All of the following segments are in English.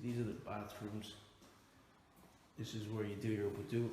These are the bathrooms. This is where you do your wudu.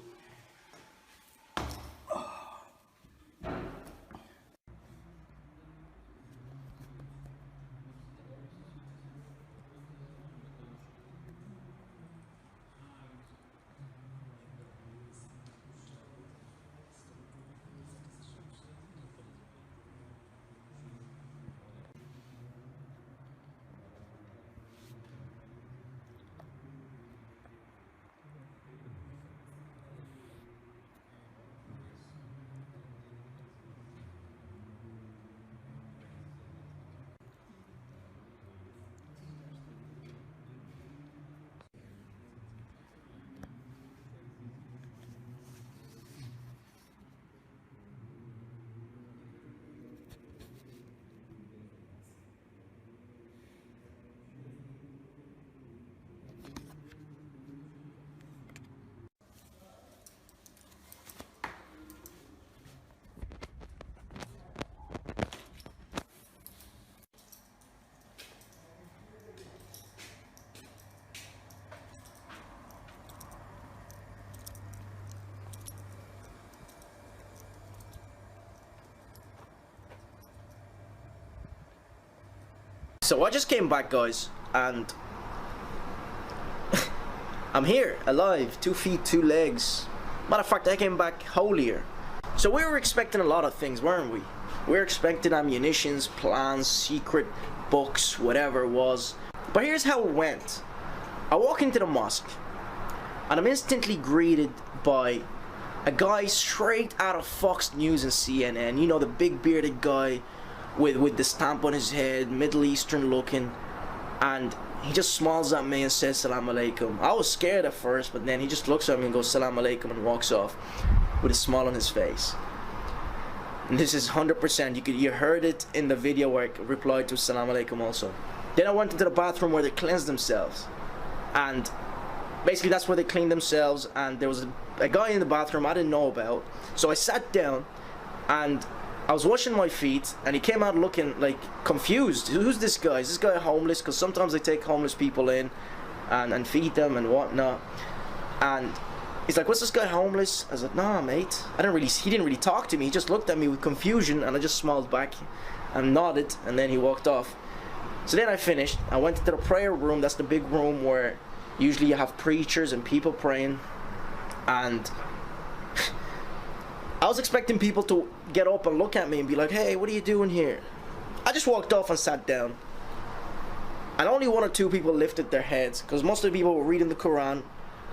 So I just came back, guys, and I'm here, alive, 2 feet, 2 legs. Matter of fact, I came back holier. So we were expecting a lot of things, weren't we? We were expecting ammunitions, plans, secret books, whatever it was. But here's how it went. I walk into the mosque, and I'm instantly greeted by a guy straight out of Fox News and CNN. You know, the big bearded guy with the stamp on his head, Middle Eastern looking, and he just smiles at me and says Salam Alaikum. I was scared at first, but then he just looks at me and goes Salam Alaikum and walks off with a smile on his face. And this is 100%, you heard it in the video where I replied to Salam Alaikum also. Then I went into the bathroom where they cleansed themselves, and basically that's where they cleaned themselves, and there was a guy in the bathroom I didn't know about. So I sat down and I was washing my feet, and he came out looking like confused. Who's this guy? Is this guy homeless? Because sometimes they take homeless people in and feed them and whatnot. And he's like, "What's this guy homeless?" I was like, "Nah, mate." He didn't really talk to me. He just looked at me with confusion, and I just smiled back and nodded, and then he walked off. So then I finished. I went into the prayer room. That's the big room where usually you have preachers and people praying. And I was expecting people to get up and look at me and be like, "Hey, what are you doing here?" I just walked off and sat down. And only 1 or 2 people lifted their heads, because most of the people were reading the Quran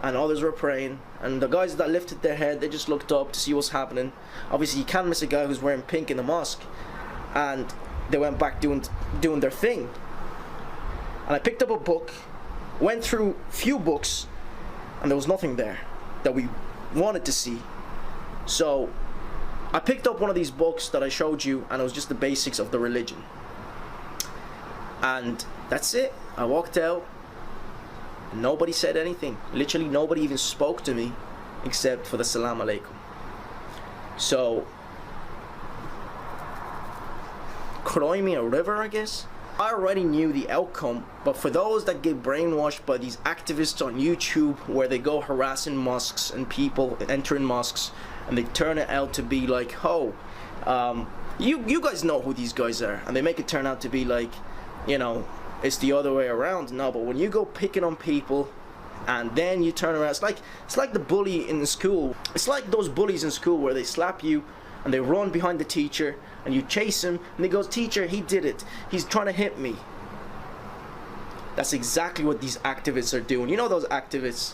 and others were praying. And the guys that lifted their head, they just looked up to see what's happening. Obviously, you can't miss a guy who's wearing pink in the mosque. And they went back doing their thing. And I picked up a book, went through few books, and there was nothing there that we wanted to see. So I picked up one of these books that I showed you, and it was just the basics of the religion. And that's it. I walked out. Nobody said anything. Literally nobody even spoke to me except for the Salam Alaikum. So cry me a river, I guess. I already knew the outcome, but for those that get brainwashed by these activists on YouTube where they go harassing mosques and people entering mosques, and they turn it out to be like, oh, you guys know who these guys are, and they make it turn out to be like, you know, it's the other way around. No, but when you go picking on people and then you turn around, it's like the bully in school. It's like those bullies in school where they slap you and they run behind the teacher and you chase him and he goes, "Teacher, he did it, he's trying to hit me." That's exactly what these activists are doing. You know those activists,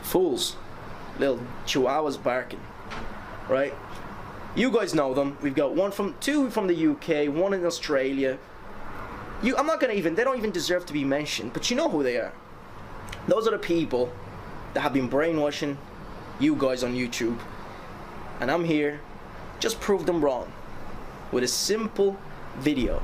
fools, little chihuahuas barking, right? You guys know them. We've got two from the UK, one in Australia. I'm not gonna they don't even deserve to be mentioned, but you know who they are. Those are the people that have been brainwashing you guys on YouTube, and I'm here just prove them wrong with a simple video.